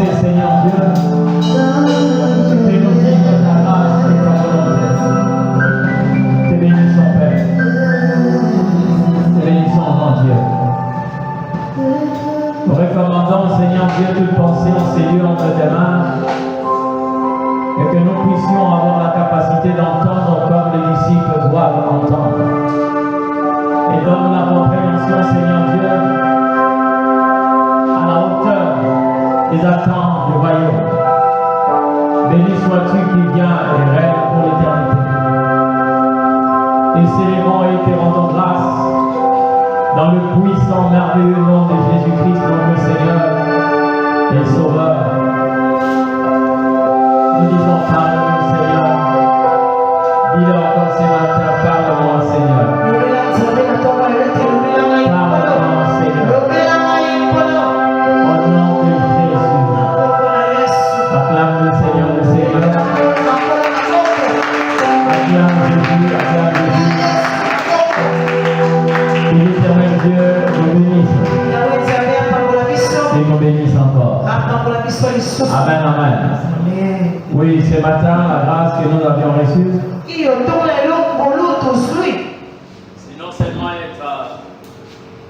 penser, Seigneur Dieu, que tu nous livres de ta grâce et de ta volonté. Te bénissons, Père. Te bénissons, mon Dieu. Nous recommandons, Seigneur Dieu, toute pensée en ces lieux entre tes mains et que nous puissions avoir la capacité d'entendre comme les disciples doivent entendre. Et donne la compréhension, Seigneur Dieu, à la hauteur des attentes du royaume. Béni sois-tu qui viens et règne pour l'éternité. Et célébrons et te rendons grâce dans le puissant, merveilleux nom de Jésus-Christ, notre Seigneur et Sauveur. Nous disons, parle-nous, Seigneur. Dis-le encore ce matin, parle-moi, Seigneur. Parle-moi, Seigneur. Au nom de Jésus. Acclame le Seigneur, le Seigneur. Acclame Jésus, acclame Jésus. Que l'Éternel Dieu nous bénisse. Et nous bénisse encore. Amen, amen. Oui, ce matin, la grâce que nous avions reçue, c'est non seulement être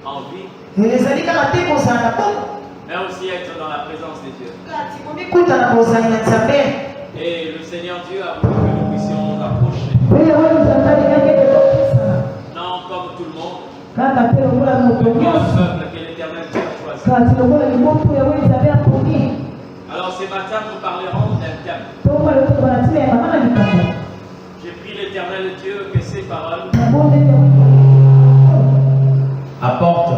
en vie, mais aussi être dans la présence de Dieu. Et le Seigneur Dieu a voulu que nous puissions nous approcher. Non comme tout le monde, mais comme un peuple que l'Éternel Dieu a choisi. Alors ce matin, nous parlerons d'un thème. J'ai pris l'Éternel Dieu que ses paroles apporte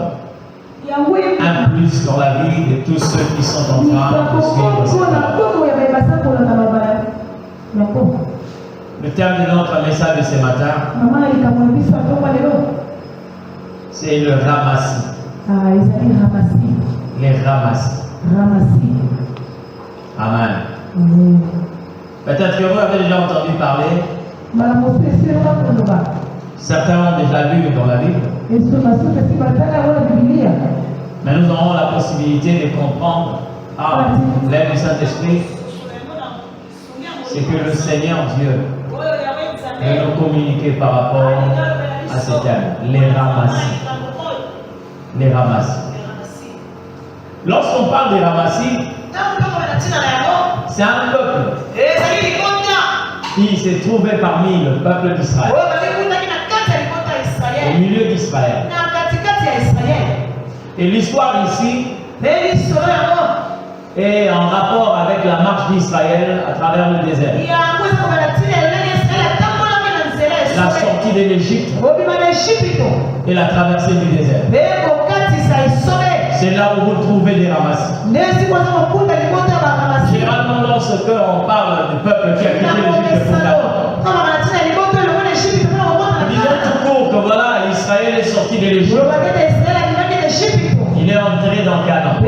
un plus dans la vie de tous ceux qui sont en train de suivre cette parole. Le thème de notre message de ce matin, c'est le ramassis. Les ramassis. Amen. Peut-être que vous avez déjà entendu parler. Certains ont déjà lu dans la Bible. Mais nous aurons la possibilité de comprendre par l'aide du Saint-Esprit ce que le Seigneur Dieu veut nous communiquer par rapport à ce thème. Les ramassis. Les ramassis. Lorsqu'on parle des ramassis, c'est un peuple qui s'est trouvé parmi le peuple d'Israël, au milieu d'Israël. Et l'histoire ici est en rapport avec la marche d'Israël à travers le désert. La sortie de l'Égypte et la traversée du désert. C'est là où vous trouvez des ramassis. Généralement, lorsqu'on parle du peuple qui a quitté l'Égypte pour Canaan, nous disons tout court que voilà, Israël est sorti de l'Égypte. Il est entré dans Canaan. Eh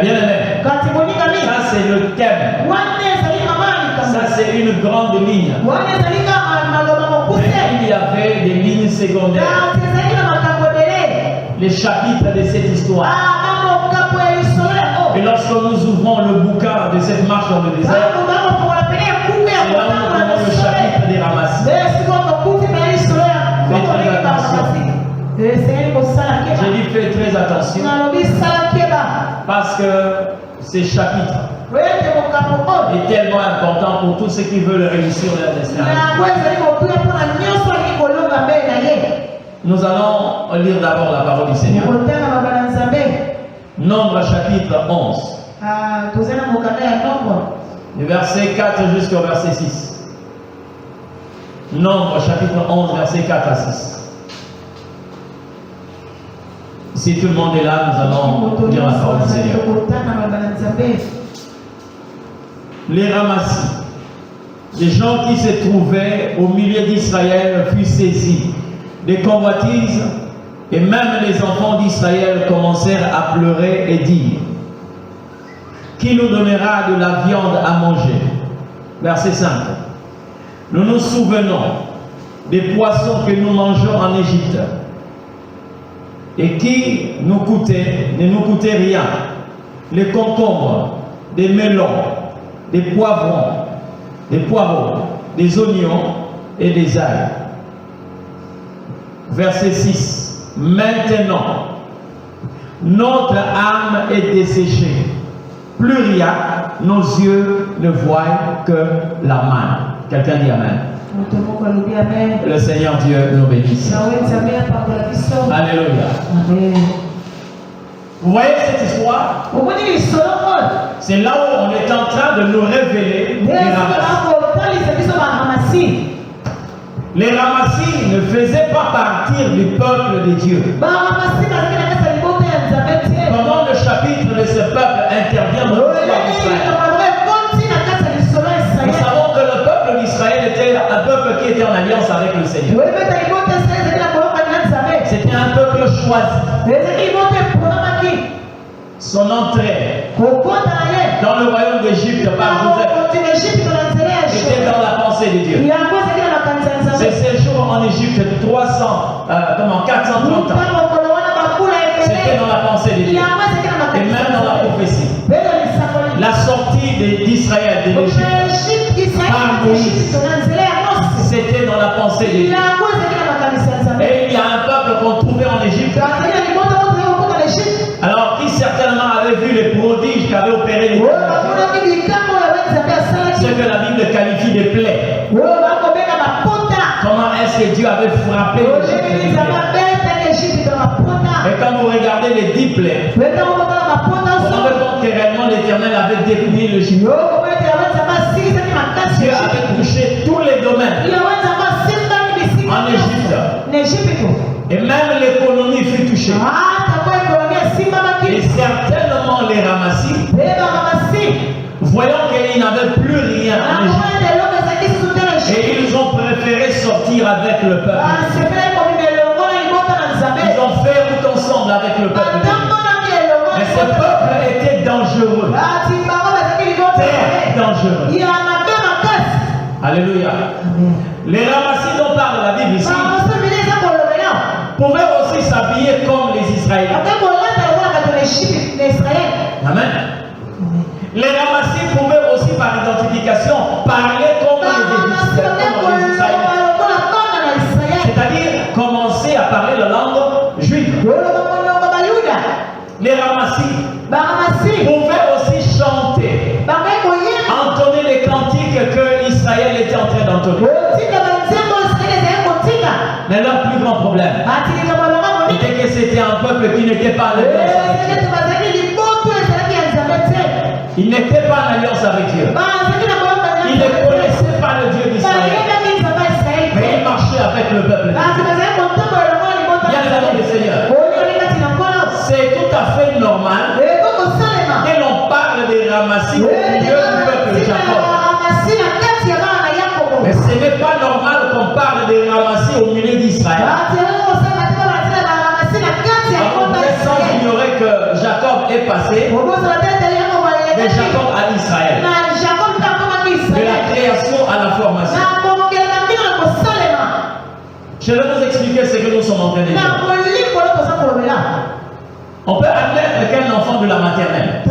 bien, ça c'est le thème. Ça c'est une grande ligne. Mais il y avait des lignes secondaires. Les chapitres de cette histoire. Et lorsque nous ouvrons le bouquin de cette marche dans le désert, c'est là où nous trouvons le chapitre des ramassis. Faites très attention. J'ai dit faites très attention. Parce que ces chapitres est tellement important pour tous ceux qui veulent réussir leur destin. Nous allons lire d'abord la parole du Seigneur. Nombre chapitre 11. Du verset 4 jusqu'au verset 6. Nombre chapitre 11, verset 4 à 6. Si tout le monde est là, nous allons lire la parole du Seigneur. Les ramassis, les gens qui se trouvaient au milieu d'Israël furent saisis des convoitises, et même les enfants d'Israël commencèrent à pleurer et dire: qui nous donnera de la viande à manger? Verset 5. Nous nous souvenons des poissons que nous mangeons en Égypte et qui ne nous coûtaient rien. les concombres, des melons, des poivrons, des poireaux, des oignons et des ailes. Verset 6. Maintenant, notre âme est desséchée. Plus rien, nos yeux ne voient que la manne. Quelqu'un dit Amen. Le Seigneur Dieu nous bénisse. Alléluia. Vous voyez cette histoire? C'est là où on est en train de nous révéler les ramassis. Les ramassis ne faisaient pas partir du peuple de Dieu. Comment le chapitre de ce peuple intervient dans l'histoire d'Israël? Nous savons que le peuple d'Israël était un peuple qui était en alliance avec le Seigneur. C'était un peuple choisi. Son entrée dans le royaume d'Égypte par Joseph était dans la pensée de Dieu. Ses séjours en Égypte, 430 ans, c'était dans la pensée de Dieu. Et même dans la prophétie. La sortie d'Israël de l'Égypte par Moïse, c'était dans la pensée de Dieu. Et il y a un peuple qu'on trouvait en Égypte. Alors, qui certainement avait vu les prodiges qu'avaient opéré les ce que la Bible qualifie de plaies. Comment est-ce que Dieu avait frappé l'Égypte? Et quand vous regardez les 10 plaies, vous vous rendez compte que réellement l'Éternel avait dépouillé l'Égypte. Dieu avait touché tous les domaines en Égypte. Et même l'économie fut touchée. Et certainement les ramassis, voyant qu'ils n'avaient plus rien en Égypte, et ils ont préféré sortir avec le peuple. Ils ont fait tout ensemble avec le peuple. Mais ce peuple était dangereux. Très dangereux. Alléluia. Les ramassis dont parle la Bible ici pouvaient aussi s'habiller comme les Israéliens. Amen. Les ramassis pouvaient aussi par identification parler comme les Israéliens. C'est-à-dire commencer à parler la langue juive. Les ramassis pouvaient aussi chanter, entonner les cantiques que Israël était en train d'entonner. Mais leur plus grand problème était que c'était un peuple qui n'était pas en alliance avec Dieu. Il n'était pas en alliance avec Dieu. Il ne connaissait pas le Dieu d'Israël. Mais il marchait avec le peuple. Bien aimé le Seigneur. C'est tout à fait normal que l'on parle des ramassis au milieu du peuple de Jacob. Mais ce n'est pas normal qu'on parle des ramassis au milieu d'Israël. Sans ignorer que Jacob est passé de Jacob à Israël. De la création à la formation. Je vais vous expliquer ce que nous sommes en train de dire. On peut admettre qu'un enfant de la maternelle,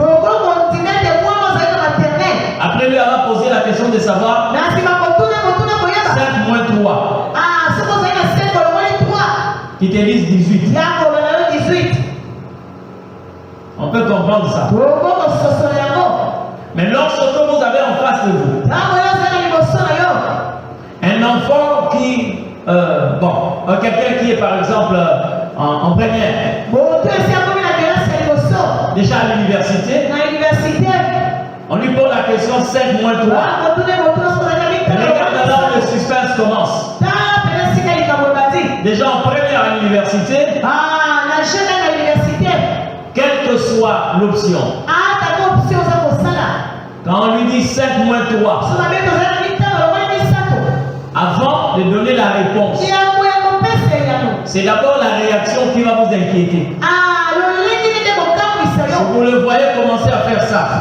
après lui avoir posé la question de savoir 5 moins 3, qui te disent 18. On peut comprendre ça. Mais lorsque vous avez en face de vous un enfant qui, quelqu'un qui est par exemple en première, déjà à l'université, on lui pose la question 5 moins 3. Regarde alors le suspense commence. Déjà en première à l'université, quelle que soit l'option, quand on lui dit 5 moins 3, avant de donner la réponse, c'est d'abord la réaction qui va vous inquiéter. Si vous le voyez commencer à faire ça,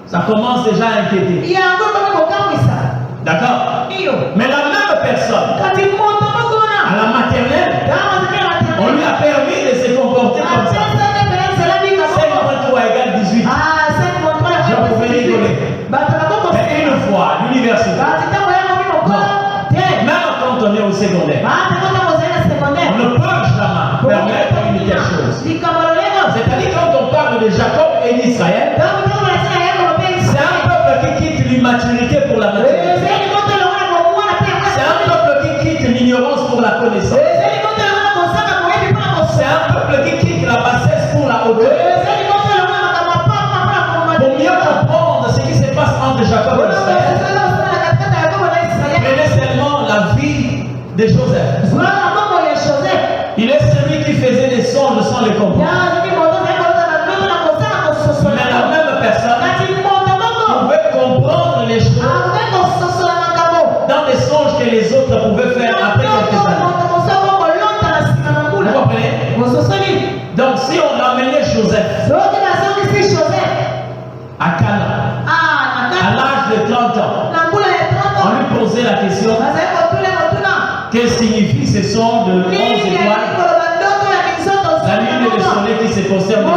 ça commence déjà à inquiéter. D'accord? Mais la même personne, à la maternelle, on lui a permis permettre une telle chose. C'est-à-dire quand on parle de Jacob et d'Israël, c'est un peuple qui quitte l'immaturité pour la maturité. C'est un peuple qui quitte l'ignorance pour la connaissance. C'est un peuple qui quitte la bassesse pour la hauteur. Pour mieux comprendre ce qui se passe entre Jacob et Israël, prenez seulement la vie de Joseph. Il est celui qui faisait des songes sans les comprendre. Mais la même personne pouvait comprendre les choses dans des songes que les autres pouvaient faire après quelques années. Vous comprenez? Donc si on ramenait Joseph à Canaan, à l'âge de 30 ans, on lui posait la question: que signifie ce son de 11 étoiles, la lune et le soleil qui se posternent?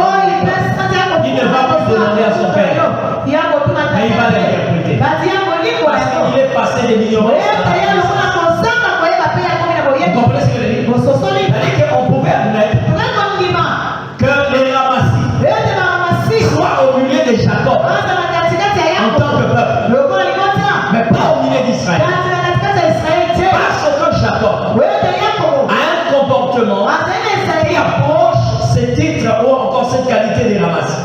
Il ne va plus demander à son père, mais il va l'interpréter. Parce qu'il est passé de l'ignorance à la connaissance. Vous comprenez ce que je dis? C'est-à-dire qu'on pouvait admettre que les Ramassis soient au milieu de Jacob en tant que peuple, mais pas au milieu d'Israël. Parce que Jacob a un comportement qui approche ce titre ou encore cette qualité des Ramassis.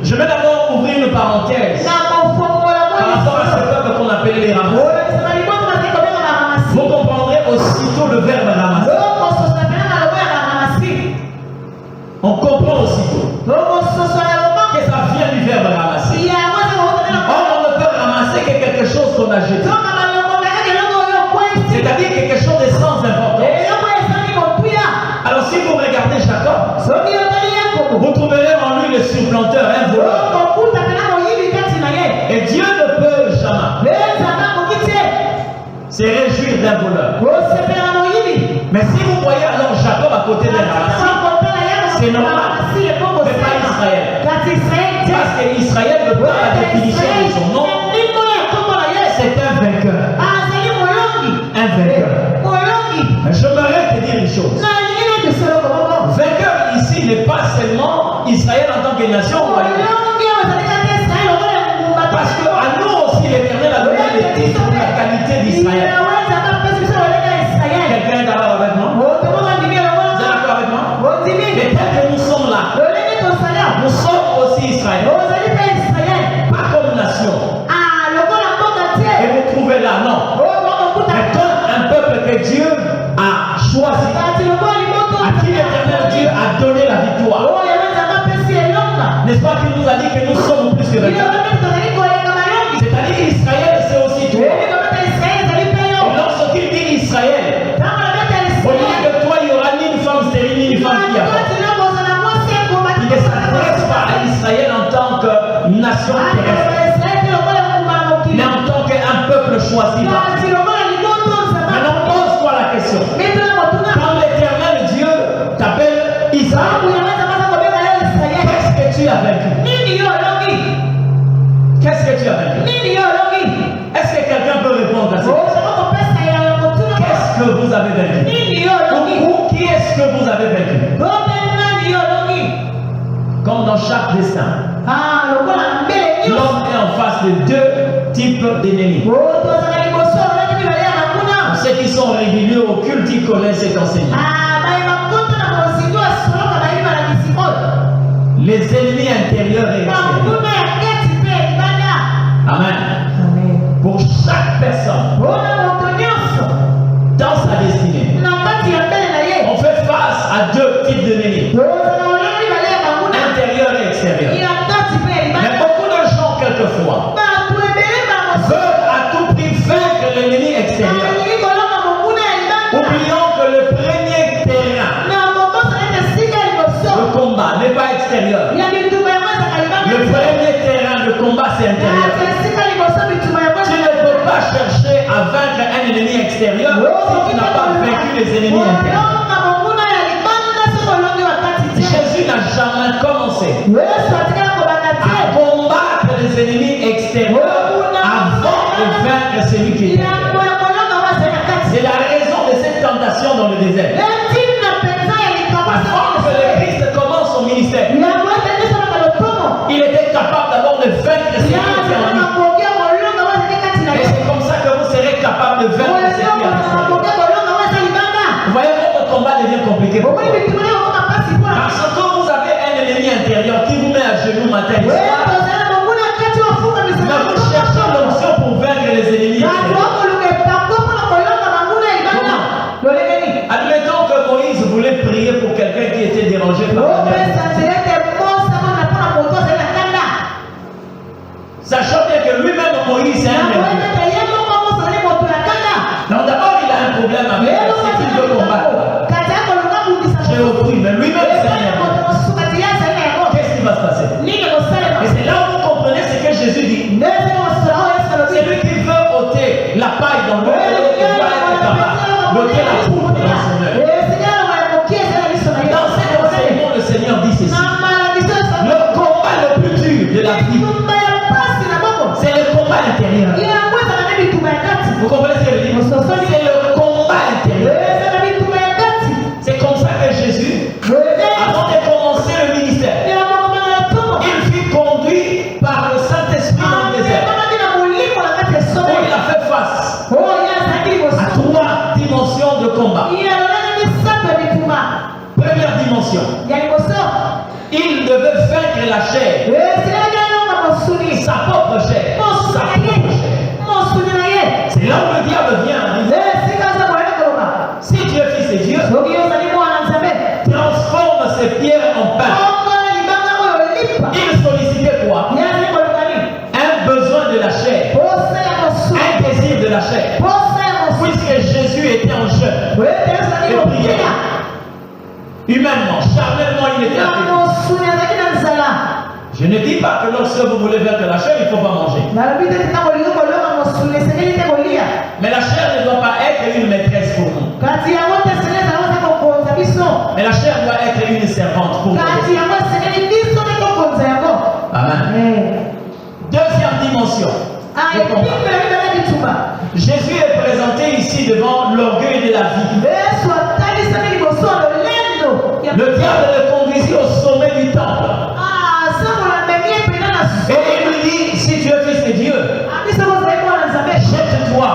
Je vais d'abord ouvrir une parenthèse par rapport à ce peuple qu'on appelait les Ramassis. Vous comprendrez aussitôt le verbe ramasser. On comprend aussitôt que ça vient du verbe ramasser. Or, on ne peut ramasser que quelque chose qu'on a jeté. C'est-à-dire quelque chose de sans importance. Alors si vous regardez Jacob, vous trouverez en lui le supplanteur, un voleur. Et Dieu ne peut jamais se réjouir d'un voleur. Mais si vous voyez alors Jacob à côté d'un ramassis, c'est normal, mais pas Israël. Parce qu'Israël ne peut pas la définition de son nom. C'est un vainqueur. Un vainqueur. J'aimerais te dire une chose. Vainqueur ici n'est pas seulement Israël en tant que nation. Parce qu'à nous aussi l'Éternel a donné les titres pour la qualité d'Israël. Quelqu'un est d'accord avec moi? Vous êtes d'accord avec moi? Et tel que nous sommes là, nous sommes aussi Israël. Pas comme nation. Et vous trouvez là, non. Mais comme un peuple que Dieu a choisi, à qui l'Éternel Dieu a donné la victoire. N'est-ce pas qu'il nous a dit que nous sommes plus que vainqueurs? C'est-à-dire qu'Israël c'est aussi toi. Et lorsqu'il dit Israël, au lieu de toi il n'y aura ni une femme stérile ni une femme qui a peur. Il ne s'adresse pas à Israël en tant que nation terrestre, mais en tant qu'un peuple choisi par Dieu. Maintenant pose-toi la question. Quand l'Éternel Dieu t'appelle Israël, qu'est-ce que tu as vaincu? Qu'est-ce que tu as vaincu? Est-ce que quelqu'un peut répondre à ça? Qu'est-ce que vous avez vaincu? Ou qui est-ce que vous avez vaincu? Comme dans chaque destin, l'homme est en face de deux types d'ennemis. Ceux qui sont réguliers au culte, ils connaissent cet enseignement. Les ennemis intérieurs et extérieurs. Amen. Pour chaque personne, dans sa destinée, on fait face à deux types d'ennemis, intérieurs et extérieurs. Mais beaucoup de gens, quelquefois, veulent à tout prix vaincre l'ennemi extérieur, oubliant que le premier terrain de combat n'est pas extérieur. Le premier terrain de combat, c'est intérieur. Tu ne peux pas chercher à vaincre un ennemi extérieur si tu n'as pas vaincu les ennemis intérieurs. Jésus n'a jamais commencé à combattre les ennemis extérieurs avant de vaincre celui qui est intérieur. C'est la raison de cette tentation dans le désert. Avant que le Christ commence son ministère, il était capable d'abord de vaincre ce qui était en lui. Et c'est comme ça que vous serez capable de vaincre ce qui est en vous. Vous voyez, votre combat devient compliqué. Parce que vous avez un ennemi intérieur qui vous met à genoux matin et soir. Mais vous cherchez l'onction pour vaincre les ennemis extérieurs. Admettons que Moïse voulait prier pour quelqu'un qui était dérangé par la mer. Sachant bien que lui-même Moïse est un ennemi. Donc d'abord il a un problème avec ce qu'il veut combattre. J'ai offert, mais lui-même c'est un ennemi. Qu'est-ce qui va se passer? Et c'est là où vous comprenez ce que Jésus dit. C'est lui qui veut ôter la paille dans l'eau pour pouvoir être capable d'ôter la poudre dans son œil. Dans cet enseignement, le Seigneur dit ceci. Le combat le plus dur de la vie, c'est le combat intérieur. Vous comprenez ce que je dis? C'est le combat intérieur. C'est comme ça que Jésus, avant de commencer le ministère, il fut conduit par le Saint-Esprit dans le désert. Où il a fait face à 3 dimensions de combat. Première dimension, il devait vaincre la chair, sa propre chair, C'est là où le diable vient. Si tu es fils de Dieu, transforme ces pierres en pain. Il sollicitait quoi? Un besoin de la chair, un désir de la chair. Puisque Jésus était en jeûne et prière, humainement, charnellement, il était actif. Je ne dis pas que lorsque vous voulez vaincre la chair, il ne faut pas manger. Mais la chair ne doit pas être une maîtresse pour nous. Mais la chair doit être une servante pour nous. Amen. Deuxième dimension. Jésus est présenté ici devant l'orgueil de la vie. Le diable le conduisit au sommet du temple. Et il lui dit, si tu es fils de Dieu, jette-toi,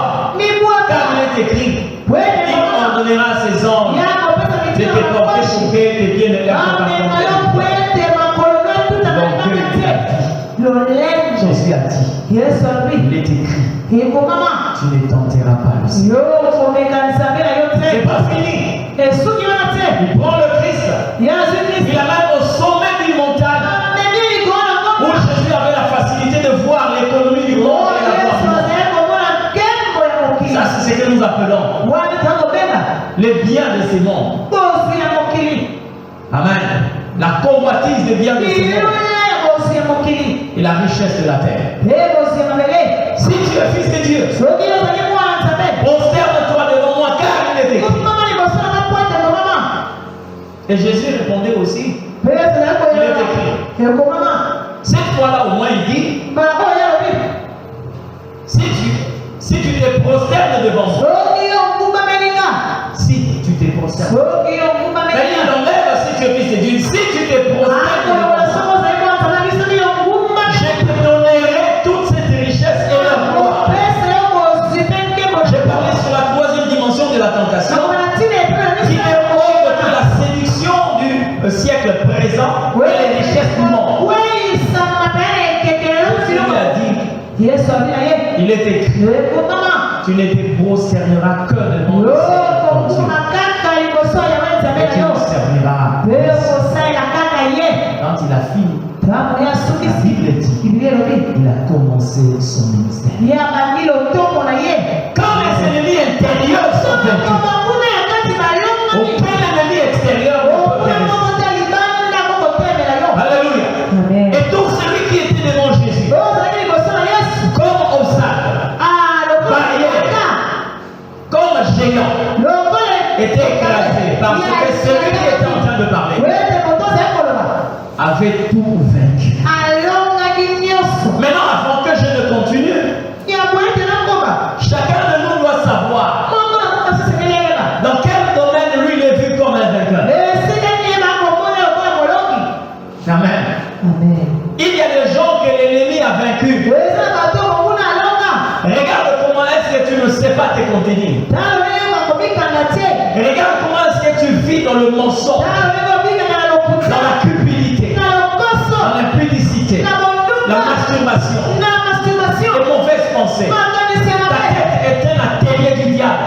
car il est écrit, il ordonnera à ses anges de te porter pour que tes pieds ne lèvent pas contre Jésus a dit, il est écrit, tu ne tenteras pas le Seigneur. C'est pas fini. Il prend le Christ, il amène au sommet d'une montagne où Jésus avait la facilité de voir l'économie du monde et la gloire. Ça, c'est ce que nous appelons les biens de ce monde. Amen. La convoitise des biens de ce monde et la richesse de la terre. Si tu es fils de Dieu, prosterne-toi devant moi, car il est écrit. Et Jésus répondait aussi, il est écrit. Cette fois-là, au moins, il dit, si tu te prosternes devant moi, si tu te prosternes, mais il enlève si tu es fils de Dieu, si tu te prosternes devant moi, je te donnerai toute cette richesse et la gloire. J'ai parlé sur la troisième dimension de la tentation, qui est autre que la séduction du siècle présent et les richesses du monde. Jésus a dit, il est écrit, tu ne te prosterneras que devant le Seigneur ton Dieu. Et tu ne serviras. Quand il a fini, la Bible dit, il a commencé son ministère. Quand les ennemis intérieurs sont vaincus, aucun ennemi extérieur ne peut périr. Alléluia. Et tout celui qui était devant Jésus, comme obstacle, barrière, comme géant, était écrasé parce que celui qui était en train de parler avait tout vaincu. Maintenant, avant que je ne continue, chacun de nous doit savoir dans quel domaine vit dans le mensonge, dans la cupidité, dans l'impudicité, la masturbation, les mauvaises pensées. Ta tête est un atelier du diable.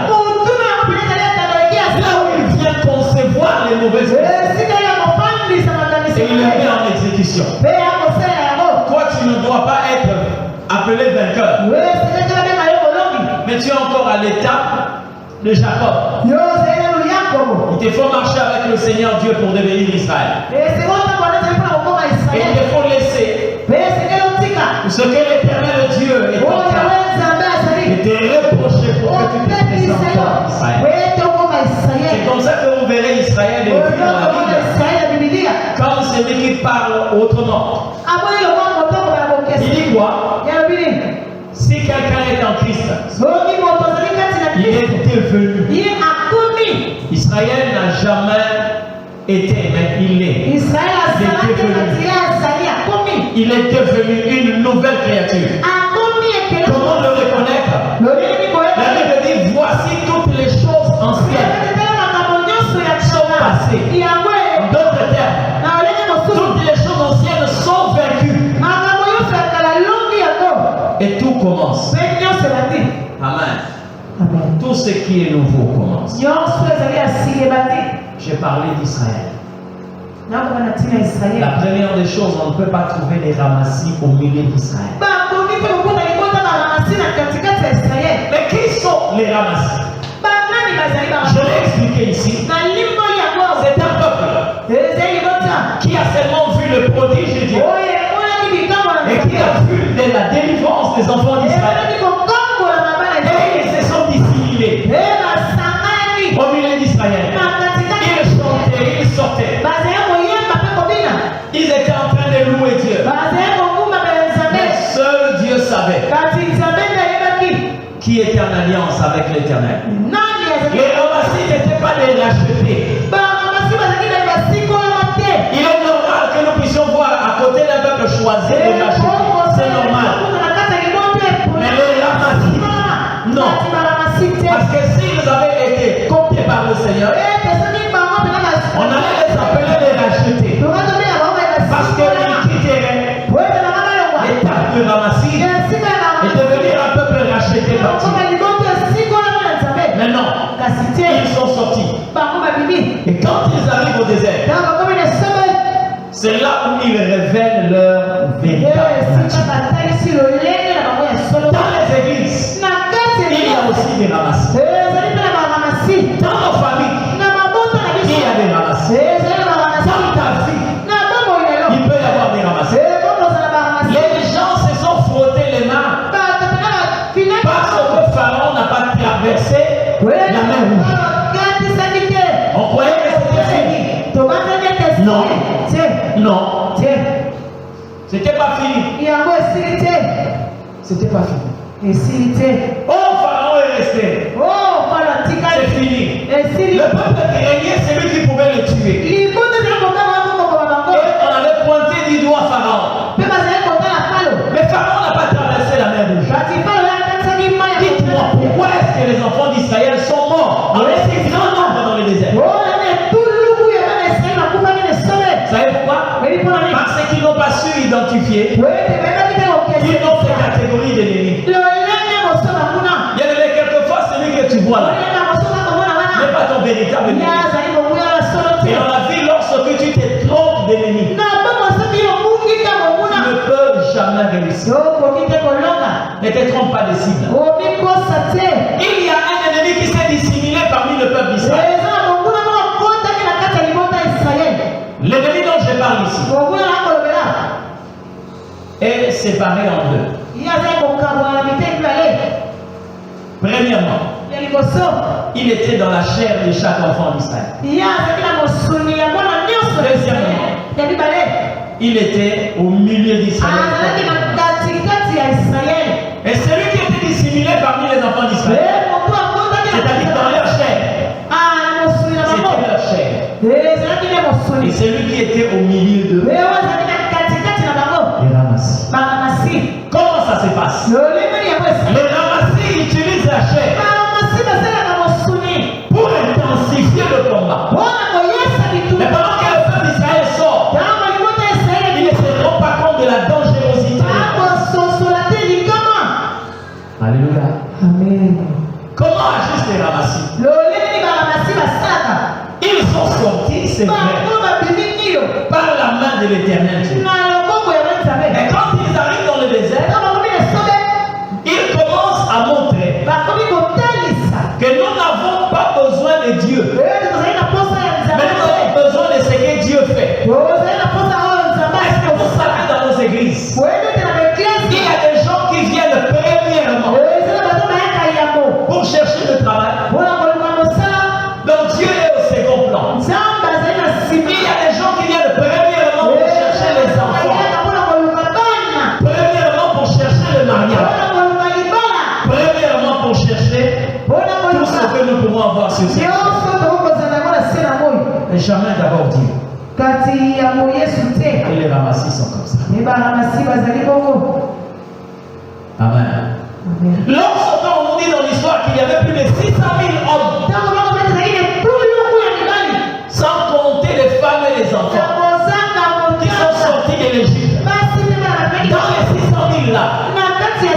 Là où il vient concevoir les mauvaises pensées et il les met en exécution. Toi, tu ne dois pas être appelé vainqueur. Mais tu es encore à l'étape de Jacob. Il te faut marcher avec le Seigneur Dieu pour devenir Israël. Et il te faut laisser ce que l'Éternel Dieu est en train et te reprocher pour que tu te présentes à Israël. C'est comme ça que vous verrez Israël et dans la Bible comme celui qui parle autrement. Il dit quoi? Si quelqu'un est en Christ, il est devenu. Israël n'a jamais été, mais il est. Il est devenu une nouvelle créature. Comment le reconnaître? La Bible dit, voici toutes les choses anciennes sont passées. En d'autres termes, toutes les choses anciennes sont vaincues. Et tout commence. Amen. Tout ce qui est nouveau commence. J'ai parlé d'Israël. La première des choses, on ne peut pas trouver les ramassis au milieu d'Israël. Mais qui sont les ramassis? Je l'ai expliqué ici. C'est un peuple qui a seulement vu le prodige de Dieu et qui a vu la délivrance des enfants d'Israël. Et ils se sont dissimulés au milieu d'Israël. Ils chantaient, ils sortaient. Ils étaient en train de louer Dieu. Mais seul Dieu savait qui était en alliance avec l'Éternel. Les ramassis n'étaient pas des rachetés. Il est normal que nous puissions voir à côté d'un peuple choisi de racheter. C'est normal. Mais les ramassis, non. Parce que s'ils avaient été comptés par le Seigneur, on allait les appeler les rachetés. Parce qu'ils quitteraient l'état de ramassis et devenir un peuple racheté par Dieu. Mais non, ils sont sortis. Et quand ils arrivent au désert, c'est là où ils révèlent leur véritable nature. Dans les églises, il y a aussi des ramassis. Dans nos familles, il y a des ramassis. Dans ta vie, il peut y avoir des ramassis. Les gens se sont frottés les mains parce que Pharaon n'a pas traversé la mer rouge. On croyait que c'était fini. Non. Non. C'était pas fini. C'était pas fini. Oh, Pharaon est resté. C'est fini. Le peuple qui régnait, c'est lui qui pouvait le tuer. Et on avait pointé du doigt Pharaon. Mais Pharaon n'a pas traversé la mer rouge. Dites-moi, pourquoi est-ce que les enfants d'Israël sont morts en laissé grand nombre dans le désert? Vous savez pourquoi? Parce qu'ils n'ont pas su identifier une autre catégorie d'ennemis. Bien aimé, quelquefois, celui que tu vois là n'est pas ton véritable ennemi. Et dans la vie, lorsque tu te trompes d'ennemi, tu ne peux jamais réussir. Ne te trompe pas de cible. Il y a un ennemi qui s'est dissimulé parmi le peuple d'Israël. L'ennemi dont je parle ici est séparé en deux. Premièrement, il était dans la chair de chaque enfant d'Israël. Deuxièmement, il était au milieu d'Israël. Et celui qui était dissimulé parmi les enfants d'Israël, c'est-à-dire dans leur chair, c'était leur chair. Et celui qui était au milieu d'eux, les ramassis. Comment ça se passe? Les ramassis utilisent la chair pour intensifier le combat. sont sortis, c'est vrai, par la main de l'Éternel Dieu. Et quand ils arrivent dans le désert, ils commencent à montrer que nous n'avons pas besoin de Dieu, mais nous avons besoin de ce que Dieu fait. Est-ce que vous savez dans nos églises, il y a des gens qui viennent premièrement pour chercher le travail, donc Dieu est au second plan. Il y a des gens qui viennent premièrement pour chercher les enfants, premièrement pour chercher le mariage, premièrement pour chercher tout ce que nous pouvons avoir sur cette terre. Mais jamais d'abord Dieu. Et les ramassis sont comme ça. Amen. Lorsque on nous dit dans l'histoire qu'il y avait plus de 600 000 hommes, sans compter les femmes et les enfants, qui sont sortis de l'Égypte. Dans les 600 000 là, il y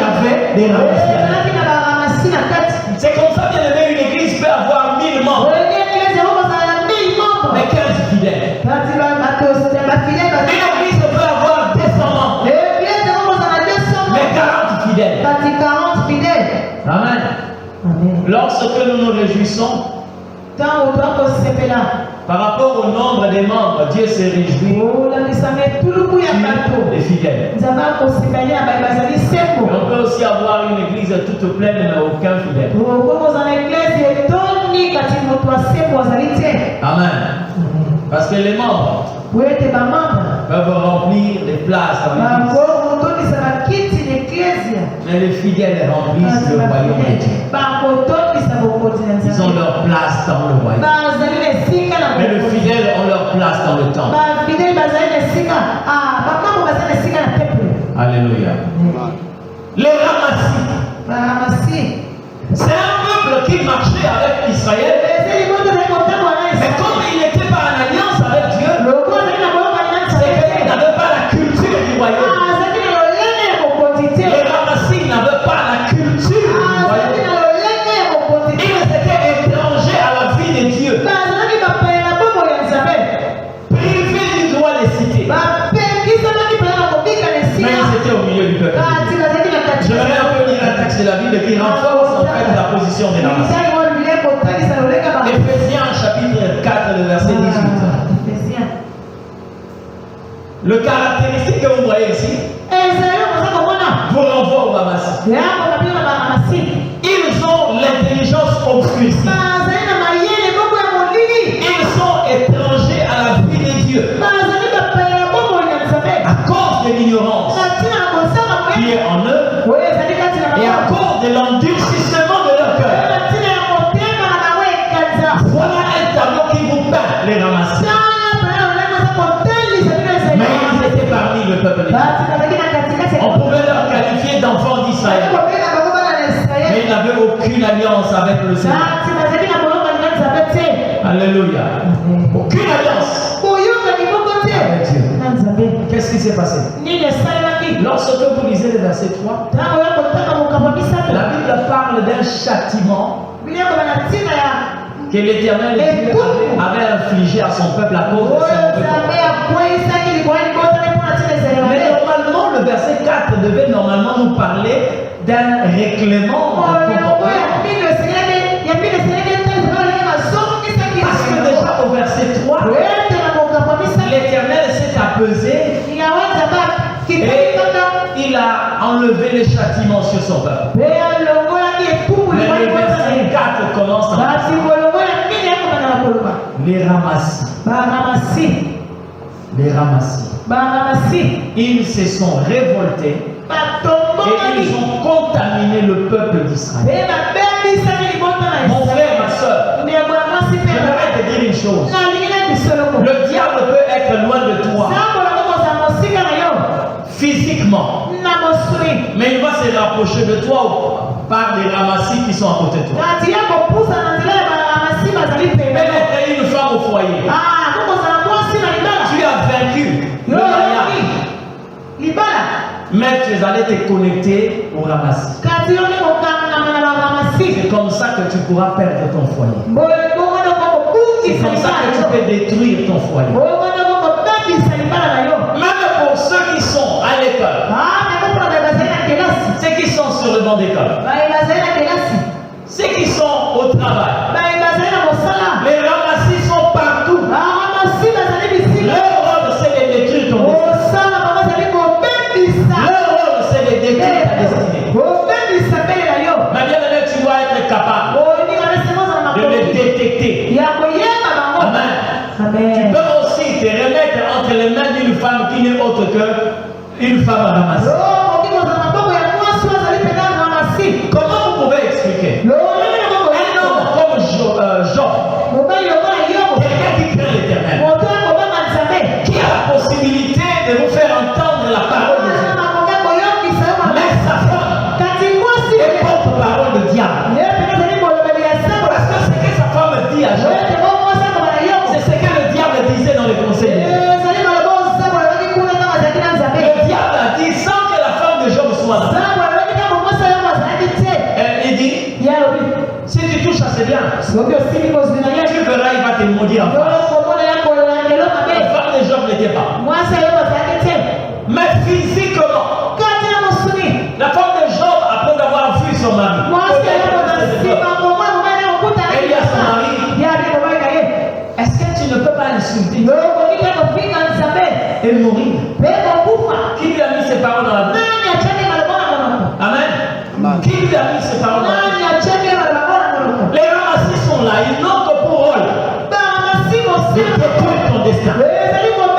avait des ramassis. C'est comme ça, bien aimé, une église peut avoir 1000 membres, mais 15 fidèles. Une église peut avoir 200 membres, mais 40 fidèles. Amen. Lorsque nous nous réjouissons par rapport au nombre des membres, Dieu se réjouit des fidèles. On peut aussi avoir une église toute pleine mais aucun fidèle. Amen. Parce que les membres peuvent remplir des places dans l'église, mais les fidèles remplissent le royaume de Dieu. Ils ont leur place dans le royaume. Mais les fidèles ont leur place dans le temple. Alléluia. Les ramassis, c'est un peuple qui marchait avec Israël, mais comme il n'était pas en alliance avec Dieu, c'est qu'il n'avait pas la culture du royaume. Les ramassis n'avaient pas la culture du royaume. Ils étaient étrangers à la vie de Dieu, privés du droit de citer, mais ils étaient au milieu du peuple. J'aimerais un peu lire un texte de la Bible qui renforce en fait la position des ramassis. Éphésiens chapitre 4, le verset 18. Le caractéristique que vous voyez ici vous renvoie au ramassis. Ils ont l'intelligence obscurcie. Ils sont étrangers à la vie de Dieu à cause de l'ignorance qui est en eux et à cause de l'endurcissement de leur cœur. Voilà un tableau qui vous peint les ramassis. Mais ils étaient parmi le peuple d'Israël. On pouvait leur qualifier d'enfants d'Israël, mais ils n'avaient aucune alliance avec le Seigneur. Alléluia. Aucune alliance avec Dieu. Qu'est-ce qui s'est passé? Lorsque vous lisez le verset 3, la Bible parle d'un châtiment que l'Éternel Dieu avait infligé à son peuple à cause de son Mais normalement, le verset 4 devait normalement nous parler d'un règlement. Parce que déjà au verset 3, l'Éternel s'est apaisé et il a enlevé les châtiments sur son peuple. Mais le verset 4 commence en les ramassis. Les ramassis. Ils se sont révoltés et ils ont contaminé le peuple d'Israël. Mon frère, ma soeur, j'aimerais te dire une chose. Le diable peut être loin de toi physiquement, mais il va se rapprocher de toi par des ramassis qui sont à côté de toi. Pénétrer une femme au foyer. Tu as vaincu le mariage, mais tu es allé te connecter au ramassis. C'est comme ça que tu pourras perdre ton foyer. C'est comme ça que tu peux détruire ton foyer. Même pour ceux qui sont à l'école, ceux qui sont sur le banc d'école, ceux qui sont au travail, les ramassis sont partout. Leur rôle, c'est de détruire ton destin. Leur rôle, c'est de détruire ta destinée. Ma bien-aimée, tu dois être capable de les détecter. Amen. Tu peux aussi te remettre entre les mains d'une femme qui n'est autre qu'une femme ramassée. Comment vous pouvez expliquer? Un homme comme Job, quelqu'un qui craint l'Éternel, qui a la possibilité de vous faire entendre la parole de Dieu. Mais sa femme est porte-parole de diable. Parce que ce que sa femme dit à Job, c'est ce que le diable disait dans le conseil de Dieu. Le diable a dit sans que la femme de Job soit là. Il dit, si tu touches à ce bien, tu verras, il va te maudire en face. La femme de Job n'était pas. Mais physiquement, la femme de Job, après avoir fui son mari, elle dit à son mari, est-ce que tu ne peux pas insulter et mourir? Qui lui a mis ses paroles dans la bouche? Amen. Qui lui a mis ses paroles dans la bouche? Les ramassis sont là, ils n'ont que pour rôle de détruire ton destin.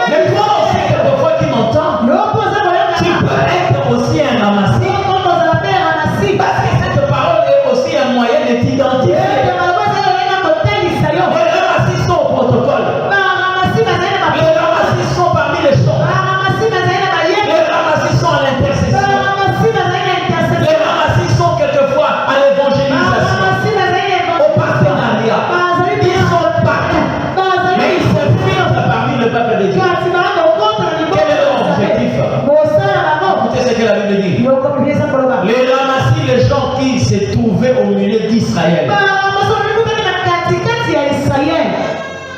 Mais toi aussi, quelquefois tu m'entends, tu peux être aussi un ramassis. Parce que cette parole est aussi un moyen de t'identifier. Les ramassis sont au protocole. Les ramassis sont parmi les champs. Les ramassis sont à l'intercession. Les ramassis sont quelquefois à l'évangélisation, au partenariat. Ils sont partout. Mais ils s'infiltrent parmi le peuple de Dieu. Quel est leur objectif? Écoutez ce que la Bible dit. Les ramassis, les gens qui se trouvaient au milieu d'Israël,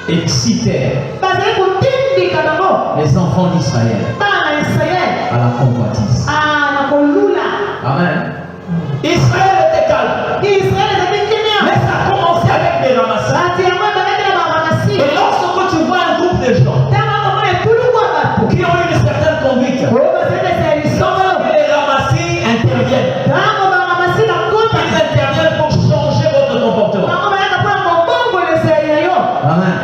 excitèrent les enfants d'Israël à la convoitise. Amen. Israël était calme. Mais ça a commencé avec des ramassis. Et lorsque tu vois un groupe de gens qui ont une certaine conduite, les ramassis interviennent. Ils interviennent pour changer votre comportement. Amen.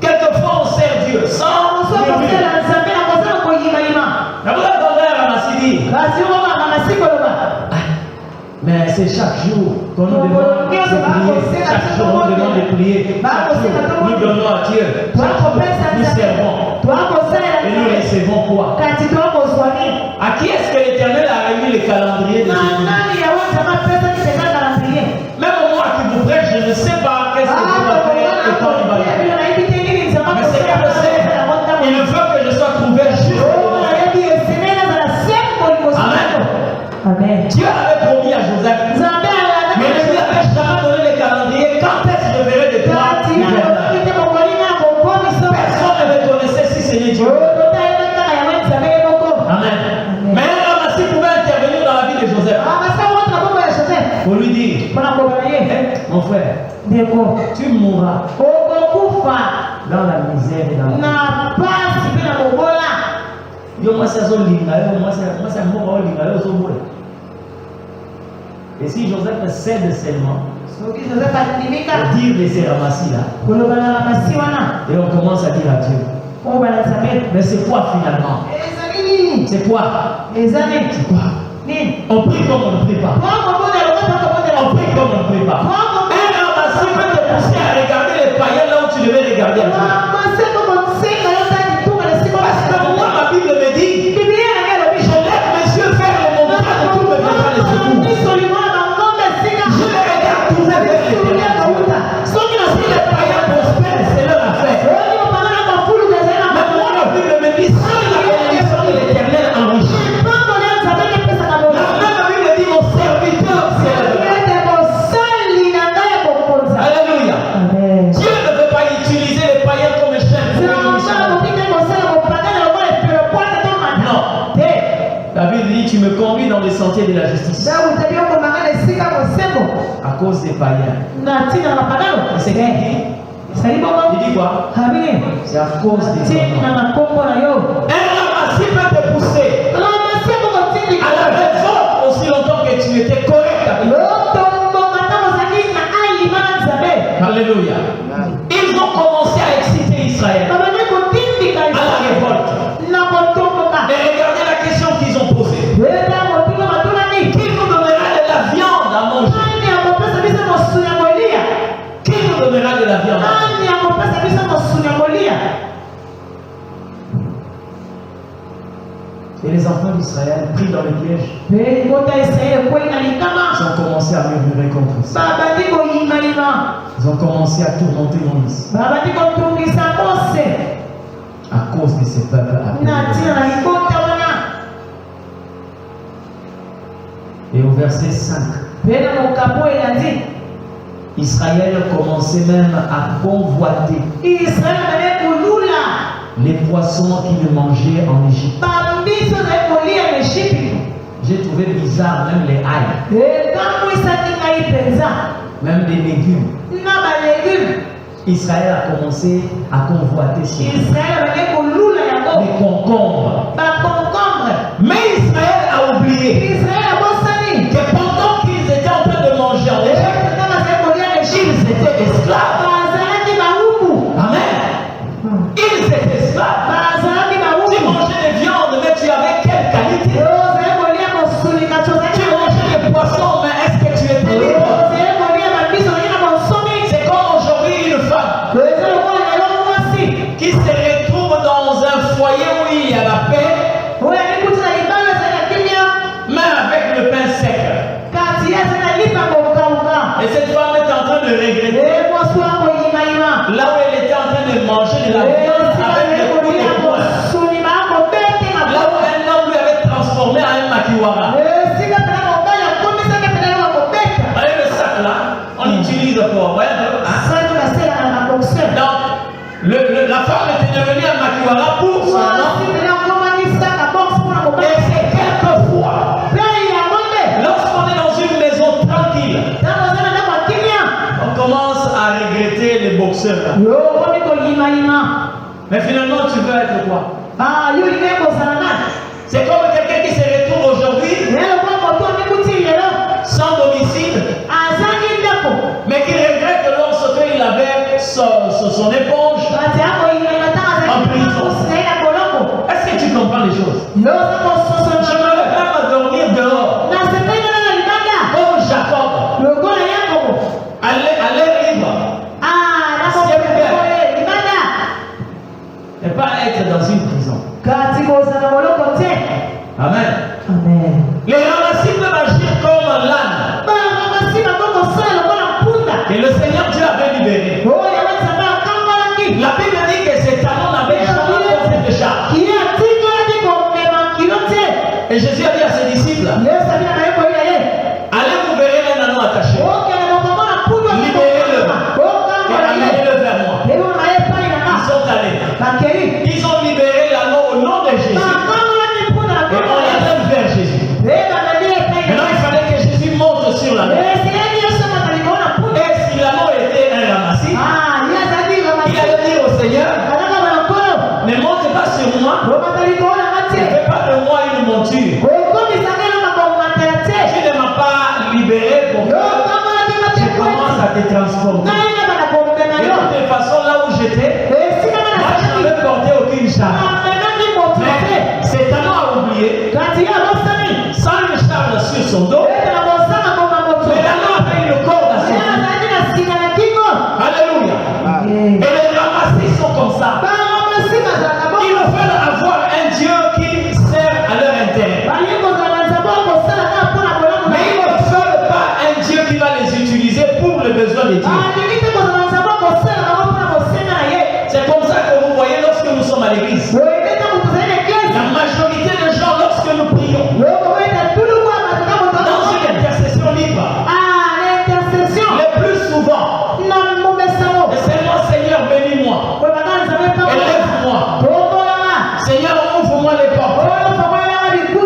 Quelquefois on sert Dieu sans mais c'est chaque jour qu'on nous demande de prier. Chaque jour on nous demande de prier. Chaque jour nous donnons à Dieu. Chaque jour nous servons. Et nous recevons quoi? À qui est-ce que l'Éternel a remis le calendrier de Jésus? Même moi qui vous prêche, je ne sais pas qu'est-ce que Dieu va faire et quand il va le faire. Mais c'est que je sais, il veut que je sois trouvé juste. Amen. Dieu avait promis à Joseph, mais ne lui avait jamais donné le calendrier. Quand est-ce que je verrai de toi? Personne ne me connaissait si ce n'est Dieu. Amen. Mais un ramassis pouvait intervenir dans la vie de Joseph pour lui dire, mon frère, tu mourras dans la misère et dans la et si Joseph cède seulement pour dire de ces ramassis-là, et on commence à dire à Dieu, mais c'est quoi finalement? C'est quoi? C'est quoi? On prie comme on ne prie pas. On prie comme on ne prie pas. Un ramassis peut te pousser à regarder les païens là où tu devais regarder à Dieu. Parce que moi, ma Bible me dit, je lève mes yeux vers les montagnes de tout me viendra le secours. Je les regarde tourner vers l'Éternel. Si les païens prospèrent, c'est leur affaire. Mais moi, la Bible me dit, seule la bénédiction de l'Éternel enrichit. La même Bible dit, mon serviteur s'élève. Alléluia. Dieu ne cause des païens. C'est qui dit? Il dit quoi? C'est à cause des païens. Un ramassis peut te pousser à la révolte aussi longtemps que tu étais correct avec lui. Alléluia. Ils ont commencé à exciter Israël à la révolte. Et regardez la question qu'ils ont posée. Qui nous donnera de la viande à manger? Qui nous donnera de la viande à manger? Et les enfants d'Israël, pris dans le piège, ils ont commencé à murmurer contre ça. Ils ont commencé à tourmenter Moïse à cause de ces peuples appelés. Et au verset 5, Israël commençait même à convoiter les poissons qu'ils mangeaient en Égypte. J'ai trouvé bizarre même les ails, même des légumes. Israël a commencé à convoiter ces les concombres. Mais Israël a oublié que pendant qu'ils étaient en train de manger en Égypte, ils étaient esclaves. Amen. Ils étaient esclaves. Tu mangeais des viandes, mais tu avais quelle qualité? Tu mangeais des poissons, mais est-ce que tu étais libre? C'est comme aujourd'hui une femme qui se retrouve dans un foyer où il y a la paix, mais avec le pain sec. Et cette femme est en train de regretter là où elle était en train de manger de la viande avec le coups de poing. Là où un homme lui avait transformé en un makiwara. Voyez le sac là, on l'utilise pour. Voyez, donc, la femme était devenue un makiwara pour son homme. Et c'est quelquefois, lorsqu'on est dans une maison tranquille, on commence à regretter les boxeurs là. Mais finalement, tu veux être quoi? C'est comme quelqu'un qui se retrouve aujourd'hui sans domicile, mais qui regrette que lorsqu'il avait son éponge en prison. Est-ce que tu comprends les choses? Je me lève même à dormir dehors. Comme Jacob. À l'air libre. Et pas être dans une prison. Amen. Les ramassis peuvent agir comme l'âne que le Seigneur Dieu avait libéré. La Bible dit que cet talon n'avait jamais porté de charge. Et Jésus a dit à ses disciples, allez vous verrez un anneau attaché. Libérez-le. Et amenez-le vers moi. Ils sont allés. Ils ont libéré l'anneau au nom de Jésus. Et on l'amène vers Jésus. Maintenant il fallait que Jésus monte sur l'anneau. Et si l'anneau était un ramassis, il allait dire au Seigneur, ne monte pas sur moi, ne fais pas de moi une monture. Tu ne m'as pas libéré pour que je commence à te transformer. Et de toute façon, là où j'étais, moi je n'avais porté aucune charge. Mais cet anneau a oublié, sans une charge sur son dos, mais l'anneau avait une corde à son cou. Alléluia. Et les ramassis sont comme ça. Ils veulent avoir un Dieu qui sert à leur intérêt. Mais ils ne veulent pas un Dieu qui va les utiliser pour les besoins de Dieu. C'est comme ça que vous voyez lorsque nous sommes à l'église. La majorité des gens, lorsque nous prions, dans une intercession libre, le plus souvent, et c'est moi, Seigneur, bénis-moi, élève-moi, Seigneur, ouvre-moi les portes,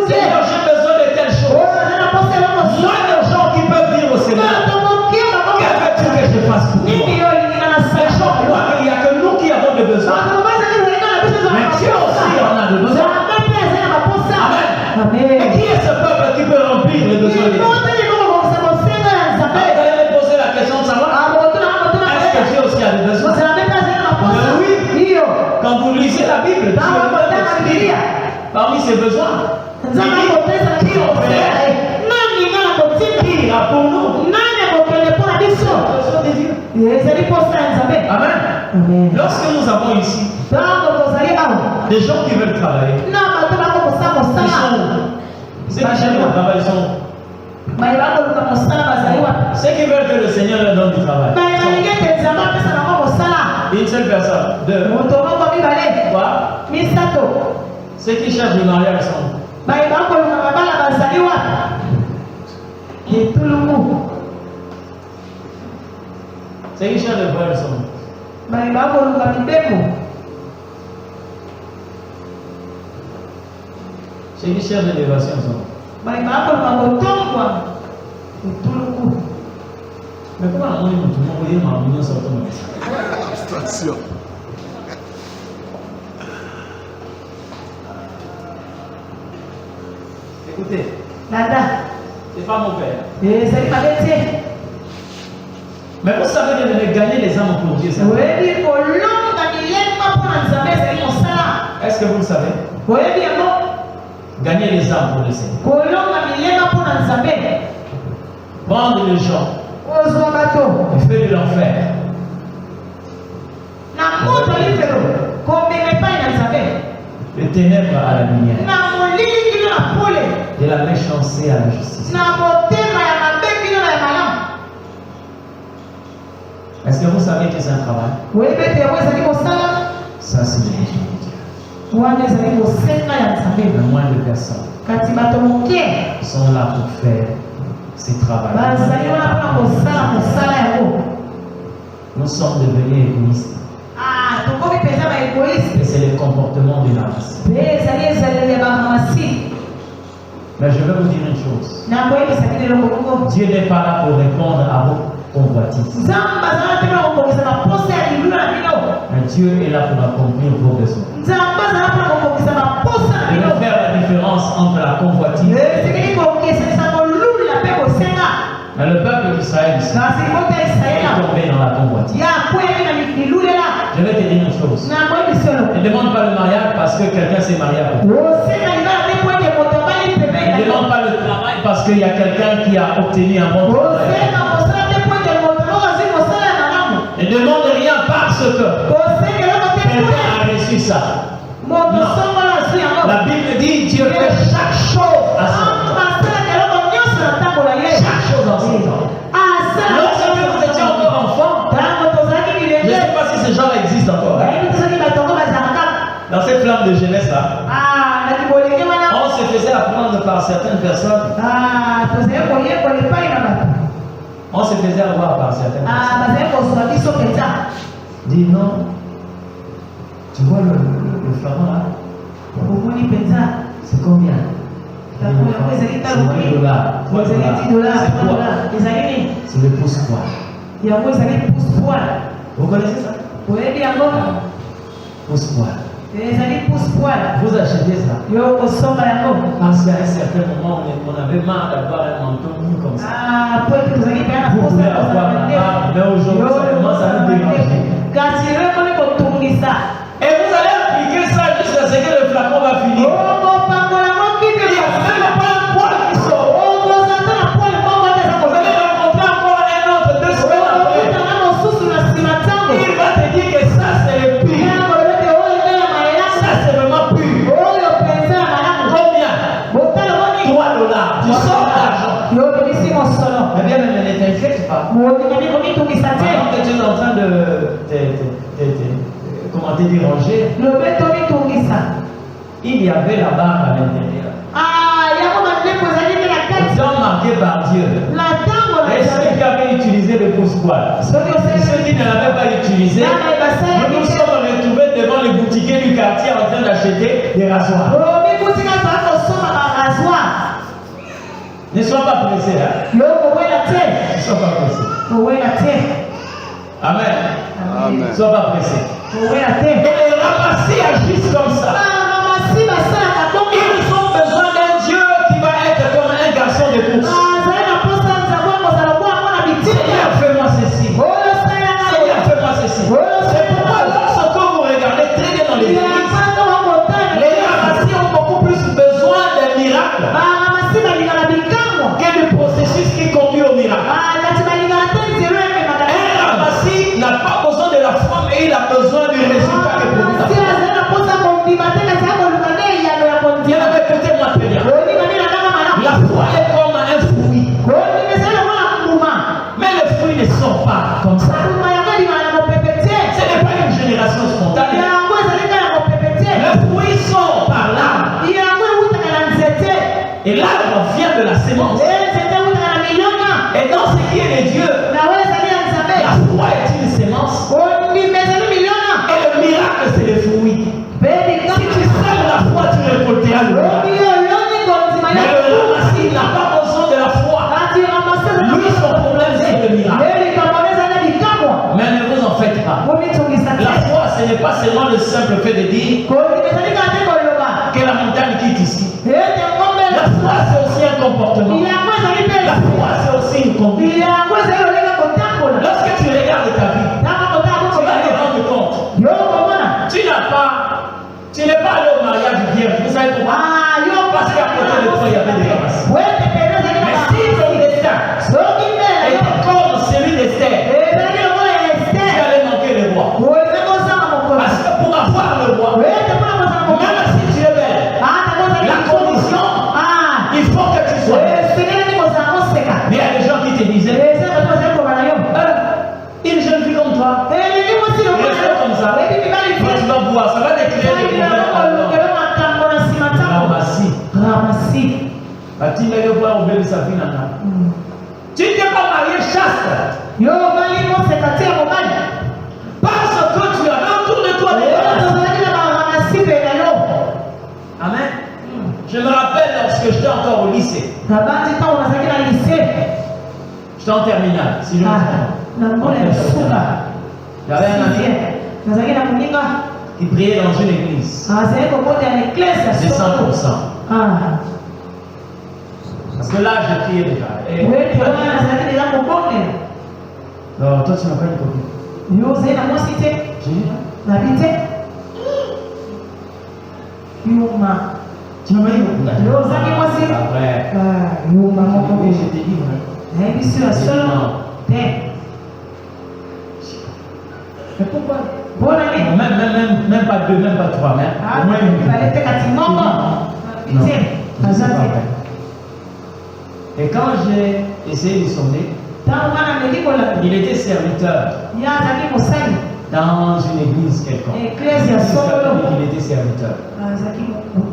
Seigneur, j'ai besoin de telle chose. Moins de gens qui peuvent dire au Seigneur, besoin de Dieu. Vous allez me poser la question de savoir est-ce que Dieu aussi a des besoins? Oui. Quand vous lisez la Bible, Dieu parmi ses besoins, il dit qui ira pour nous? Amen. Lorsque nous avons ici des gens qui veulent travailler, ils sont ceux qui cherchent le travail, ils sont ceux qui veulent que le Seigneur leur donne du travail. Une seule personne, deux, trois. Ceux qui cherchent le mariage sont ceux qui cherchent le voile sont ceux qui cherchent l'élévation sont. Mais comment on dit tout le monde abstraction. Écoutez, c'est pas mon père. Mais vous savez de gagner les âmes pour Dieu. Est-ce que vous le savez? Gagner les âmes pour le Seigneur. Prendre les gens du feu de l'enfer. Les ténèbres à la lumière. De la méchanceté à la justice. Est-ce que vous savez que c'est un travail? Ça, c'est le besoin de Dieu. Mais moins de personnes sont là pour faire ces travaux. Nous sommes devenus égoïstes. Et c'est le comportement de la race. Mais je vais vous dire une chose. Dieu n'est pas là pour répondre à vos convoitises. Mais Dieu est là pour accomplir vos besoins. Il veut faire la différence entre la convoitise et mais le peuple d'Israël est tombé dans la convoitise. Je vais te dire une chose. Ne demande pas le mariage parce que quelqu'un s'est marié avec toi. Ne demande pas le travail parce qu'il y a quelqu'un qui a obtenu un bon travail. Ne demande rien parce que quelqu'un a reçu ça. Non. La Bible dit Dieu fait chaque chose à son temps. Chaque chose en son temps. Lorsque vous étiez encore enfant, je ne sais pas si ces gens existent encore. Dans cette flamme de jeunesse là, on se faisait apprendre par certaines personnes. On se faisait avoir par certaines personnes. Dis non. Tu vois le flacon là? C'est combien? C'est $10. C'est le pouce-poil. Vous connaissez ça? Pouce-poil. Vous achetez ça. Parce qu'à un certain moment, on avait marre d'avoir un manteau mou comme ça. Vous voulez avoir la barbe, mais aujourd'hui, ça commence à nous déranger. Et vous allez appliquer ça jusqu'à ce que le flacon va finir. Il n'y a même pas un poil qui sort. Vous allez rencontrer encore un autre 2 semaines après. Il va te dire que ça c'est le pire. Ça c'est vraiment pur. Combien? $3. Tu sors l'argent. Eh bien, ne t'inquiète pas. Pendant que tu es en train de comment te déranger, il y avait la barre à l'intérieur. Temps marqué par Dieu. Et ceux qui avaient utilisé le pouce-poil, ceux qui ne l'avaient pas utilisé, nous nous sommes retrouvés devant les boutiquiers du quartier en train d'acheter des rasoirs. Ne sois pas pressé. Ne sois pas pressé. Amen. Ne sois pas pressé. Et les ramassis agissent comme ça. Ils ont besoin d'un Dieu qui va être comme un garçon de course. il a besoin du résultat que produit ta foi. Bien aimé, écoutez-moi très bien. La foi est comme un fruit. Mais le fruit ne sort pas comme ça. Ce n'est pas une génération spontanée. Le fruit sort par l'arbre. Et l'arbre vient de la sémence. Et dans ce qui est de Dieu, la foi est une sémence. Et le miracle, c'est le fruit. Si tu sèmes la foi, tu récolteras le miracle. Mais le ramassis n'a pas besoin de la foi. Lui, son problème, c'est le miracle. Mais ne vous en faites pas. La foi, ce n'est pas seulement le simple fait de dire que la montagne quitte ici. La foi, c'est aussi un comportement. La foi, c'est aussi une conduite. Lorsque tu regardes ta vie, tu vas te rendre compte. Tu n'es pas allé au mariage vierge. Vous savez pourquoi? Parce qu'à côté de toi, il y avait des ramasses. Mais si ton destin était comme celui d'Esther, tu allais manquer le roi. Parce que pour avoir le roi, même si tu es belle, la condition, il faut que tu sois belle. Mais il y a des gens qui te disaient, une jeune fille comme toi, reste comme ça, quand tu vas voir, ça va déclarer des problèmes. Ramassis. Tu n'es pas obéi sa vie. Tu n'es pas marié chaste. Parce que tu as autour de toi des ramassis. Amen. Je me rappelle lorsque j'étais encore au lycée. J'étais en terminale, si je me trompe. J'avais un ami qui priait dans une église. De 100%. Parce que là, je priais déjà. Non, toi, tu n'as pas une copine. Tu n'as pas une copine. Après, je t'ai dit, mais pourquoi? Même pas deux, même pas trois, mais au moins une. Et quand j'ai essayé de sonner, il était serviteur dans une église quelconque. Il était serviteur.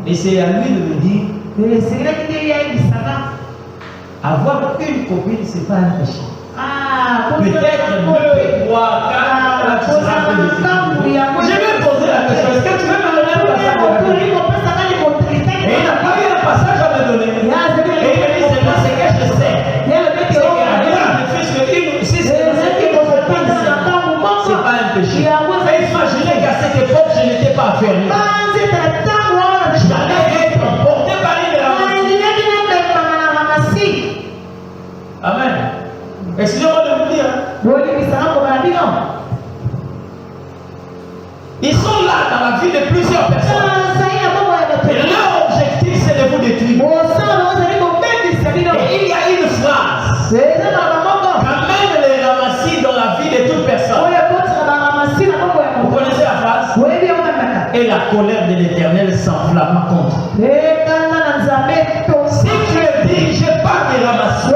Et c'est à lui de me dire, avoir une copine, c'est pas un péché. Peut-être 2, 3, 4, là tu seras un peu difficile. Je vais poser la question, est-ce que tu veux me donner un passage de la Bible? Et il n'a pas eu un passage à me donner. Et il me dit, c'est moi, c'est que je sais. C'est que si c'est une copine, c'est pas un péché. Et imaginez qu'à cette époque, je n'étais pas affairé. J'allais être porté par une ramassis. Amen. Excusez-moi de vous dire. Ils sont là dans la vie de plusieurs personnes. Et leur objectif, c'est de vous détruire. Et il y a une phrase qui amène les ramassis dans la vie de toute personne. Vous connaissez la phrase? Et la colère de l'Éternel s'enflamma contre. Si tu es dirigé par des ramassis, tu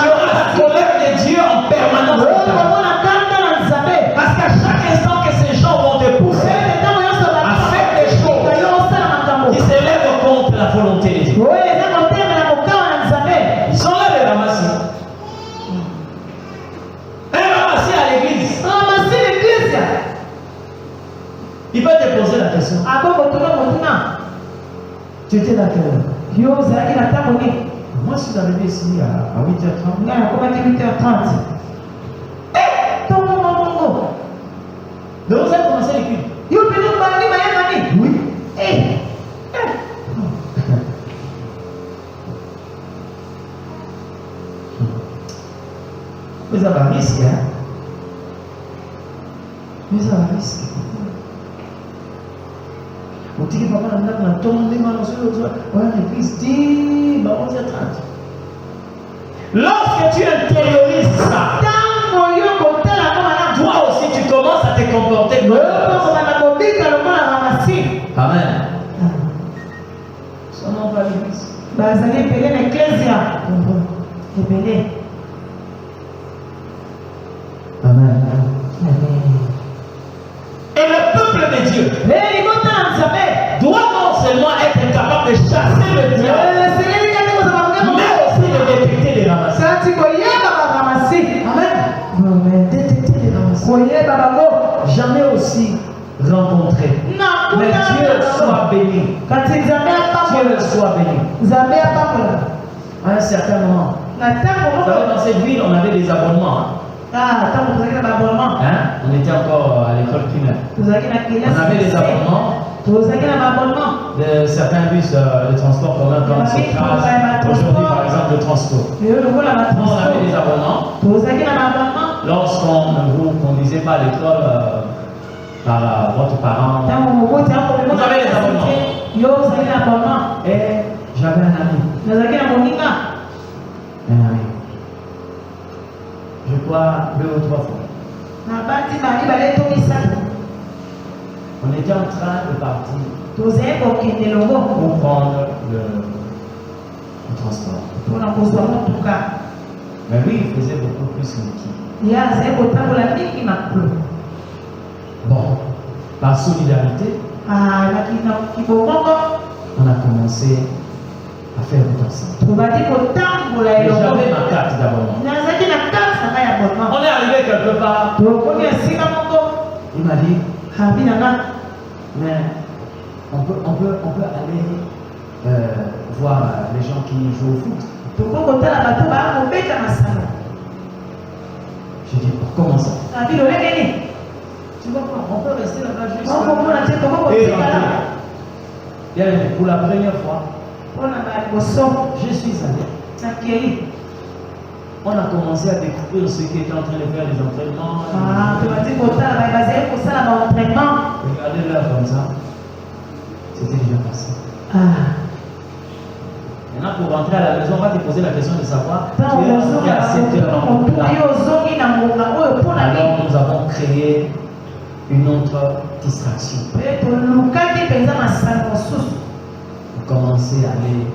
auras la colère de Dieu en permanence. Parce qu'à chaque instant que ces gens vont te pousser à faire des choses qui s'élèvent contre la volonté de Dieu. Ils sont là les ramassis. Un ramassis à l'église. Il va te poser la question. Tu étais là quelle heure? Moi, je suis arrivé ici à 8h30. Donc vous avez commencé l'étude? Oui. Vous avez un risque, hein? Vous avez un risque. Vous dites que papa n'a pas tombé dans l'église, dit 11h30. Lorsque tu intériorises ça, toi aussi tu commences à Amen. Son nom va l'église. Amen. Et le peuple de Dieu doit non seulement être capable de chasser le diable, mais aussi de détecter les ramasses. Amen. Détecter les ramasses. Jamais aussi rencontré. Mais Dieu soit béni. Dieu soit béni. À un certain moment, vous savez, dans cette ville, on avait des abonnements. On était encore à l'école primaire. On avait des abonnements de certains bus de transport commun comme Socrate, aujourd'hui par exemple le transport. On avait des abonnements. Lorsqu'on ne vous conduisait pas à l'école par votre parent, vous avez des abonnements. Et j'avais un ami. Je crois 2 ou 3 fois. On était en train de partir pour prendre le transport. Mais lui, il faisait beaucoup plus que qui. Bon, par solidarité, on a commencé à faire tout ensemble. J'avais ma carte d'abonnement. On est arrivé quelque part. Il m'a dit, mais on peut aller voir les gens qui jouent au foot. J'ai dit, comment ça? Tu vois quoi, on peut rester là-bas juste. Et pour la première fois, je suis allé. On a commencé à découvrir ceux qui étaient en train de faire les entraînements. Regardez-leur comme ça. C'était déjà passé. Maintenant, pour rentrer à la maison, on va te poser la question de savoir tu es rentré à 7 heures dans le plan. Alors, nous avons créé une autre distraction. Vous commencez à aller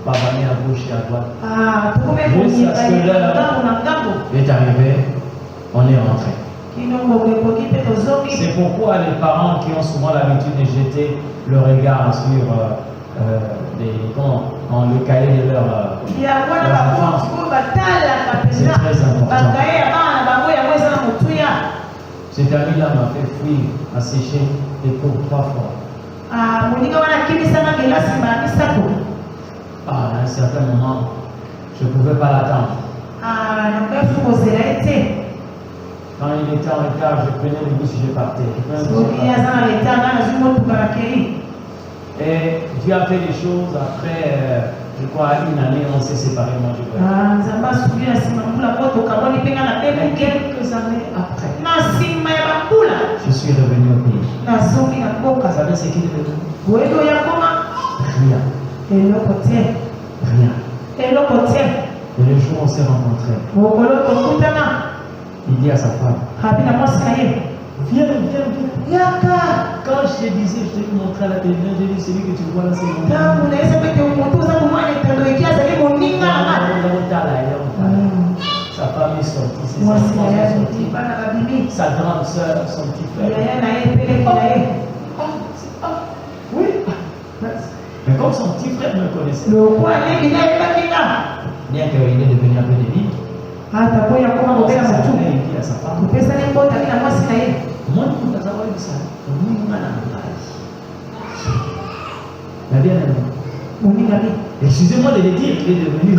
pavaner à gauche et à droite. Jusqu'à ce que l'heure est arrivée, on est rentré. C'est pourquoi les parents qui ont souvent l'habitude de jeter le regard sur le cahier de leur enfants, c'est très important. Cet ami-là m'a fait fuir, m'a séché les cours 3 fois. À un certain moment, je ne pouvais pas l'attendre. Quand il était en retard, je prenais le bus et je partais. Et Dieu a fait des choses après, je crois, 1 année, on s'est séparés, moi je crois. Quelques années après, je suis revenu au pays. Vous savez ce qu'il est devenu? Rien. Rien. Et le jour où on s'est rencontrés, il dit à sa femme, viens. Quand je te disais, je te montrais à la télévision, j'ai dit, celui que tu vois là, c'est mon Sa femme est sortie, ses enfants sont sortis, sa grande soeur, son petit frère. Oui. Mais comme son petit frère me connaissait, bien qu'il est devenu un peu débile, il dit à sa femme, moi, je ne savoir ça. La bien excusez-moi de le dire qu'il est devenu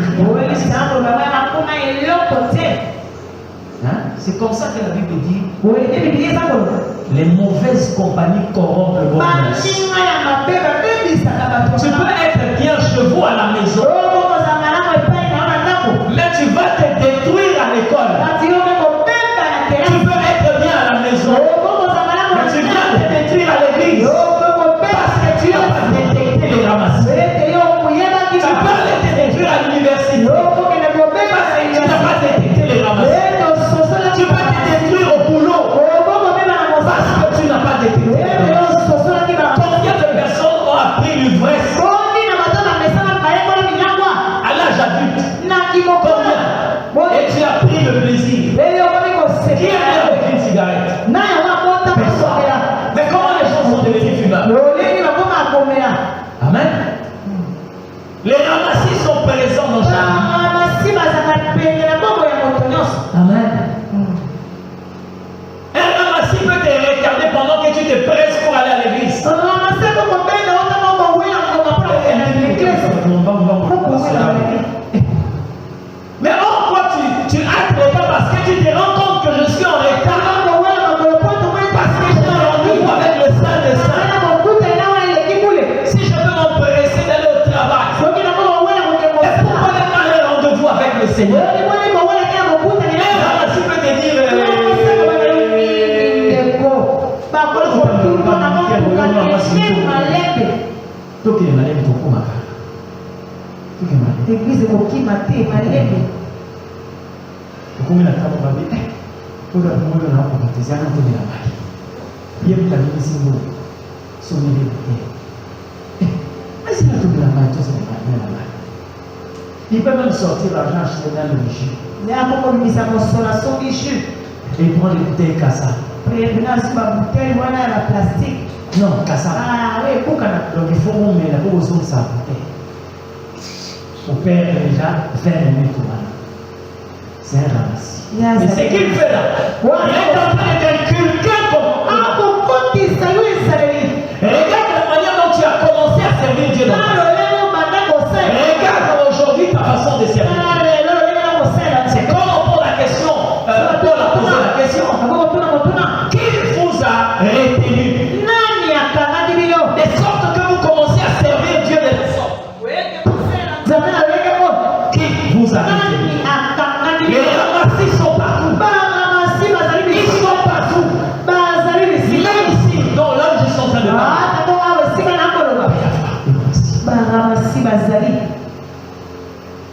c'est comme ça que la Bible dit les mauvaises compagnies corrompent le bon sens. Tu peux être bien chez vous à la maison, mais tu vas te détruire à l'école. Tu peux être bien à la maison, mais tu viens te détruire à l'église parce que tu n'as pas détecté les ramasses. Tu peux aller te détruire à l'université parce que tu n'as pas détecté les ramasses. Tu peux te détruire au boulot parce que tu n'as Mais comment les gens sont devenus fumeurs? Amen. Les ramassis sont présents dans chaque vie. Amen. Un ramassis peut te regarder pendant que tu te presses pour aller à l'église. Mais pourquoi tu actes le pas parce que tu te rends compte que je suis en retard? Parce que j'ai un rendez-vous avec le Saint des Saints. Si je peux m'empresser d'aller au travail, et pourquoi ne pas aller au rendez-vous avec le Seigneur? Un ramassis peut te dire L'église est qui m'a été malade. Comment la table va bien? Pour le moment, on a pas de tes amis de la magie. Bien que la vie soit bonne, son élément. Mais si la table de la magie, ça n'est pas bien la magie. Il peut même sortir l'argent acheté dans le bijou. Mais à propos de mise à consolation bijou. Et prendre les bouteilles Kassa. Prévenance ma bouteille, voilà la plastique. Non, Kassa. Ah oui, pourquoi? Donc il faut qu'on mette la pose de sa bouteille. Pour faire déjà 20 minutes au mal. C'est un ramassis. Mais ce qu'il fait là, il est en train d'inculquer comment. Regarde la manière dont tu as commencé à servir Dieu dans ta vie. Regarde aujourd'hui ta façon de servir. C'est comme on pose la question, Paul a posé la question. Qui vous a retenu? De sorte que vous commencez à servir Dieu de la sorte. Qui vous a retenu? Les ramassis sont partout. Ils sont partout. Même ici, dans l'âge, ils sont en train de parler.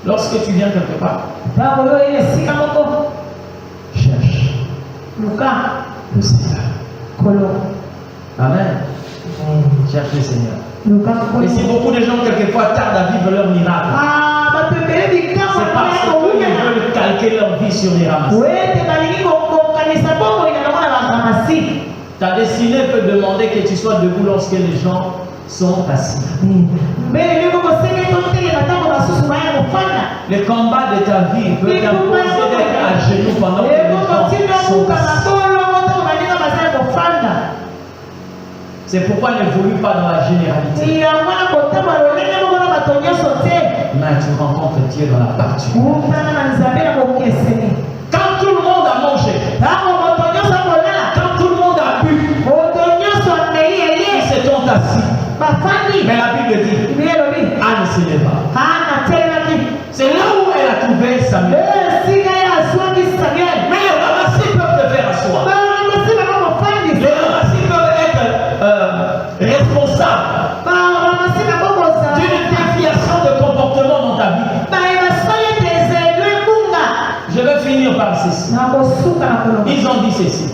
Lorsque tu viens quelque part, cherche le Seigneur. Amen. Cherche le Seigneur. Et si beaucoup de gens quelquefois tardent à vivre leur miracle, c'est parce qu'ils veulent calquer leur vie sur les ramassis. Ta destinée peut demander que tu sois debout lorsque les gens sont assis. Le combat de ta vie peut t'imposer d'être à genoux pendant que les gens sont assis. C'est pourquoi n'évolue pas dans la généralité. Mais tu rencontres Dieu dans la partie. Quand tout le monde a mangé, quand tout le monde a bu, ils se sont assis. Mais la Bible dit, Anne ne se lève pas. C'est là où elle a trouvé Samuel. Mais les ramassis peuvent te faire asseoir. Les ramassis peuvent être responsables d'une déviation de comportement dans ta vie. Je vais finir par ceci. Ils ont dit ceci.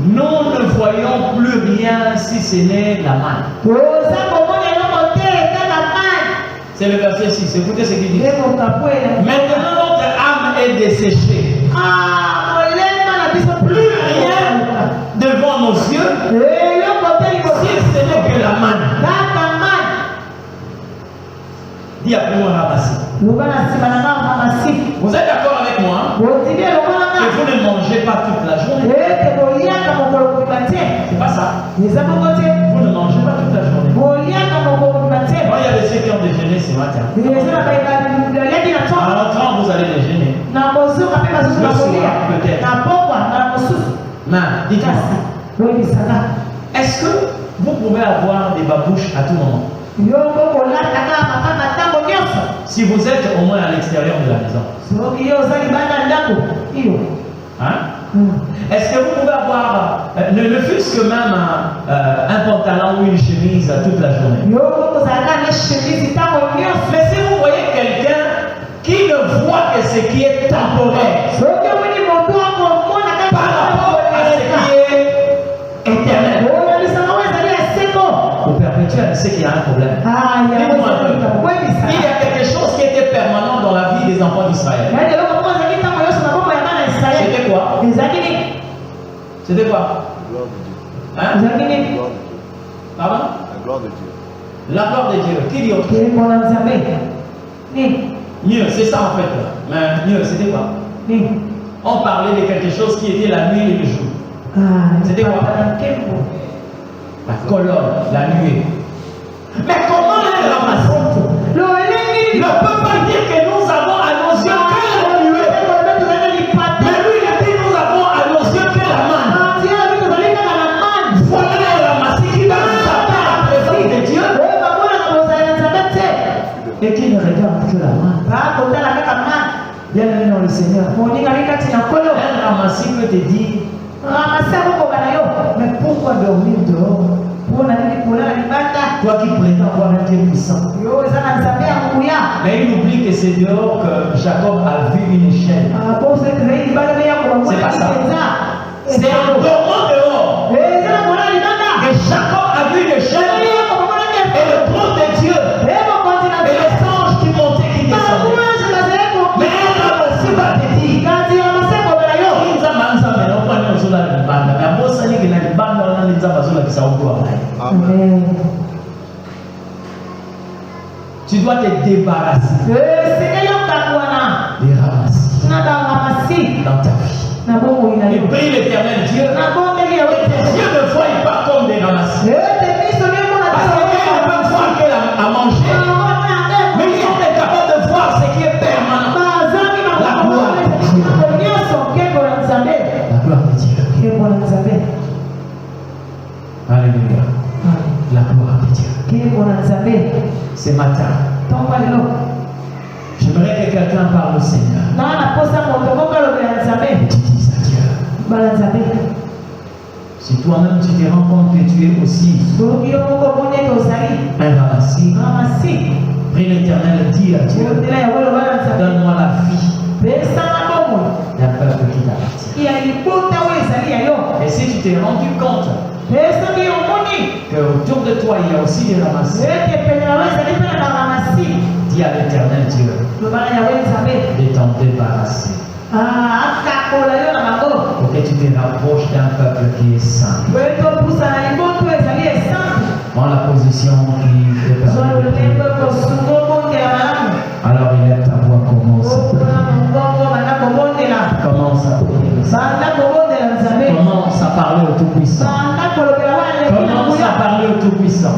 Nous ne voyons plus rien si ce n'est la manne. C'est le verset 6. Écoutez ce qu'il dit. Maintenant notre âme est desséchée. Plus rien devant nos yeux si ce n'est que la manne. Dis après moi ramassis. Vous êtes d'accord avec moi? Que vous ne mangez pas toute la journée. C'est pas ça. Vous ne mangez pas toute la journée. Moi, il y a des ceux qui ont déjeuné ce matin. En rentrant, vous allez déjeuner. Le soir, peut-être. Mais dites-moi, est-ce que vous pouvez avoir des babouches à tout moment? Si vous êtes au moins à l'extérieur de la maison. Hein? Est-ce que vous pouvez avoir, ne fût-ce que même un pantalon ou une chemise toute la journée? Mais si vous voyez quelqu'un qui ne voit que ce qui est temporaire par rapport à ce qui est éternel, au perpétuel, c'est qu'il y a un problème. Dis-moi un peu. Il y a quelque chose qui était permanent dans la vie des enfants d'Israël. C'était quoi? C'était quoi? La gloire de Dieu. Hein? La gloire de Dieu. Pardon? La gloire de Dieu. La gloire de Dieu. Qui dit autre? Mieux, c'est ça en fait. Mais mieux, c'était quoi? On parlait de quelque chose qui était la nuit et le jour. C'était quoi? La colonne, la nuée. Mais comment elle ramasse? Ne peut pas dire que nous avons à nos yeux que la nuée. Mais lui, il dit nous avons à nos yeux que la manne. Voilà la ramasse qui va nous appeler à la présence de Dieu. Et qui ne regarde que la manne. Bien aimé dans le Seigneur. Un ramassis peut te dire, mais pourquoi dormir dehors? Toi qui prétends avoir un Dieu puissant. Mais il oublie que c'est dehors que Jacob a vu une échelle. C'est pas ça. C'est en dormant dehors que Jacob a vu une échelle et le trône de Dieu et les anges qui montaient, qui descendaient. Mais un ramassis va te dire, Amen. tu dois te débarrasser des ramassis dans ta vie. Et prie l'Éternel Dieu. Dieu ne voit pas comme des ramassis. Parce qu'ils ne peuvent voir qu'elle a mangé. Mais ils sont incapables de voir ce qui est permanent. La gloire de Dieu. La gloire de Dieu. Alléluia. La gloire de Dieu. Ce matin, j'aimerais que quelqu'un parle au Seigneur. Tu dis à Dieu. Si toi-même tu te rends compte que tu es aussi un ramassis, prie l'Éternel et dis à Dieu, donne-moi la vie d'un peuple qui t'appartient. Et si tu t'es rendu compte qu'autour de toi il y a aussi des ramassis, dis à l'Éternel Dieu de t'en débarrasser. Pour que tu te rapproches d'un peuple qui est saint. Dans la position qui te permet de prier. Alors élève ta voix, commence à prier. Commence à prier. Commence à parler au Tout-Puissant. Commence à parler au Tout-Puissant.